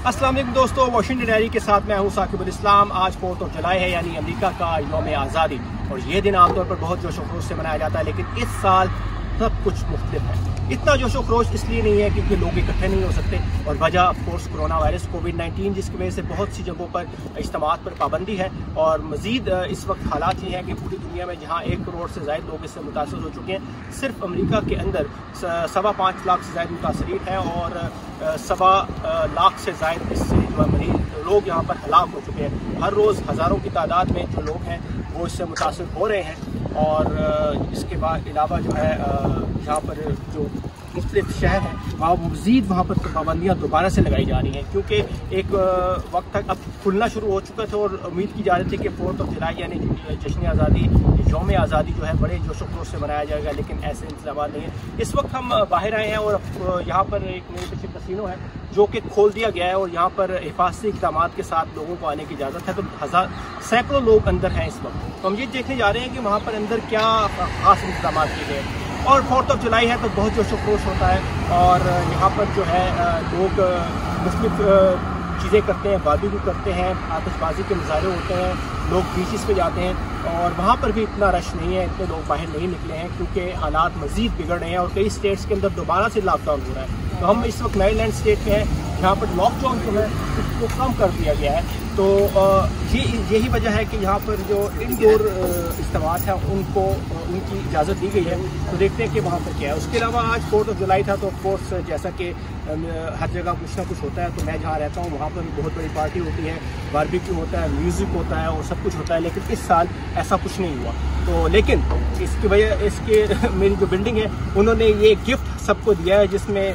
अस्सलाम वालेकुम दोस्तों, वाशिंगटन डायरी के साथ मैं हूं साकिबुल इस्लाम। आज 4 जुलाई है, यानी अमेरिका का यौम आज़ादी। और ये दिन आमतौर पर बहुत जोश व खरोश से मनाया जाता है, लेकिन इस साल सब कुछ मुख्तलिफ है। इतना जोश व खरोश इसलिए नहीं है क्योंकि लोग इकट्ठे नहीं हो सकते, और वजह ऑफकोर्स कोरोना वायरस कोविड-19, जिसकी वजह से बहुत सी जगहों पर इज्तिमात पर पाबंदी है। और मज़ीद इस वक्त हालात ये हैं कि पूरी दुनिया में जहाँ 1 करोड़ से ज़ायद लोग इससे मुतासर हो चुके हैं, सिर्फ अमेरिका के अंदर 5.25 लाख से ज़ायद मुतासरीन हैं, और 1.25 लाख से ज़ायद इससे जो मरीज लोग यहाँ पर हलाक हो चुके हैं। हर रोज़ हज़ारों की तादाद में जो लोग हैं वो इससे मुतासर हो रहे हैं। और इसके बाद अलावा जो है यहाँ पर जो मुख्तलिफ शहर हैं वहाँ मज़ीद वहाँ पर पाबंदियाँ दोबारा से लगाई जा रही हैं, क्योंकि एक वक्त तक अब खुलना शुरू हो चुका था और उम्मीद की जा रही थी कि 4 जुलाई यानी जश्न आज़ादी, यौम आज़ादी जो है बड़े जोश व खरोश से मनाया जाएगा, लेकिन ऐसे इंतज़ाम नहीं है। इस वक्त हम बाहर आए हैं और यहाँ पर एक मेरे पीछे कसीनो है जो कि खोल दिया गया है, और यहाँ पर हिफाजती इक़दाम के साथ लोगों को आने की इजाज़त है। तो सैकड़ों लोग अंदर हैं इस वक्त। तो हम ये देखने जा रहे हैं कि वहाँ पर अंदर क्या ख़ास इंतज़ाम किए गए। और 4 जुलाई है तो बहुत जोश व खरोश होता है, और यहाँ पर जो है लोग मुख्तलिफ चीज़ें करते हैं, बारबेक्यू करते हैं, आतिशबाजी के मुजाहरे होते हैं, लोग बीचेस पे जाते हैं। और वहाँ पर भी इतना रश नहीं है, इतने लोग बाहर नहीं निकले हैं क्योंकि हालात मज़ीद बिगड़ रहे हैं और कई स्टेट्स के अंदर दोबारा से लॉकडाउन हो रहा है। तो हम इस वक्त मैरीलैंड स्टेट में हैं, जहाँ पर लॉकडाउन जो है उसको कम कर दिया गया है। तो यही वजह है कि यहाँ पर जो इंडोर इस्तेमाल है उनकी इजाज़त दी गई है। तो देखते हैं कि वहाँ पर क्या है। उसके अलावा आज 4 जुलाई था, तो ऑफकोर्स जैसा कि हर जगह कुछ ना कुछ होता है, तो मैं जहाँ रहता हूँ वहाँ पर भी बहुत बड़ी पार्टी होती है, बारबेक्यू होता है, म्यूज़िक होता है और सब कुछ होता है। लेकिन इस साल ऐसा कुछ नहीं हुआ। तो लेकिन इसकी वजह इसके मेरी जो बिल्डिंग है उन्होंने ये गिफ्ट सबको दिया है, जिसमें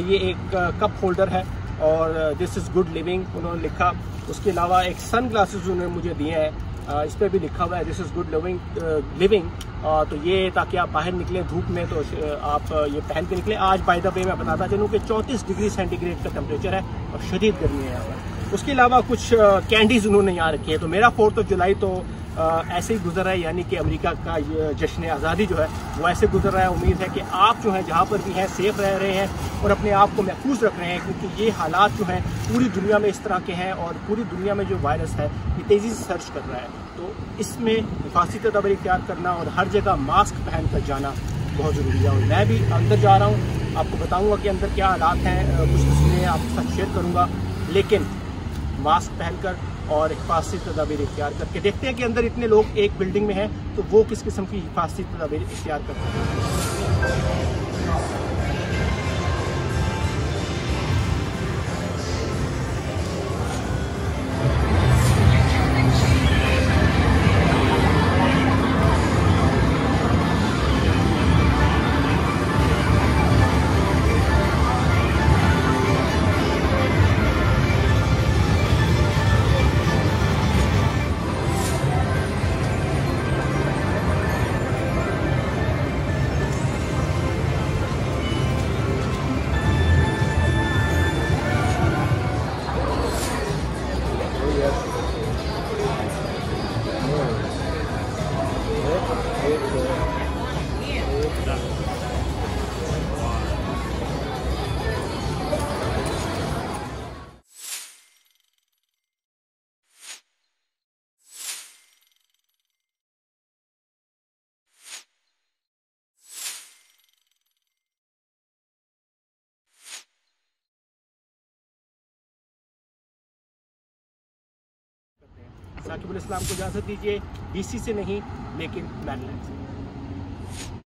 ये एक कप होल्डर है और दिस इज़ गुड लिविंग उन्होंने लिखा। उसके अलावा एक सन ग्लासेस उन्होंने मुझे दिए हैं, इस पर भी लिखा हुआ है दिस इज़ गुड लिविंग। तो ये ताकि आप बाहर निकलें धूप में तो आप ये पहन के निकलें। आज बाय द वे मैं बताता चलूँ कि 34 डिग्री सेंटीग्रेड का टेम्परेचर है और शदीद गर्मी है यहाँ पर। उसके अलावा कुछ कैंडीज़ उन्होंने यहाँ रखी है। तो मेरा 4 जुलाई तो ऐसे ही गुजर रहा है, यानी कि अमेरिका का ये जश्न आज़ादी जो है वो ऐसे गुजर रहा है। उम्मीद है कि आप जो है जहाँ पर भी हैं सेफ रह रहे हैं और अपने आप को महफूज रख रहे हैं, क्योंकि ये हालात जो हैं पूरी दुनिया में इस तरह के हैं और पूरी दुनिया में जो वायरस है ये तेज़ी से सर्च कर रहा है। तो इसमें हिफाजती तदाबीर इख्तियार करना और हर जगह मास्क पहन कर जाना बहुत ज़रूरी है। और मैं भी अंदर जा रहा हूँ, आपको बताऊँगा कि अंदर क्या हालात हैं, कुछ तस्वीरें आपके साथ शेयर करूँगा, लेकिन मास्क पहनकर और हिफाजती तदाबीर इख्तियार करके देखते हैं कि अंदर इतने लोग एक बिल्डिंग में हैं तो वो किस किस्म की हिफाजती तदाबीर इख्तियार करते हैं। साकिबुल इस्लाम को इजाज़त दीजिए, DC से नहीं लेकिन मैरीलैंड से।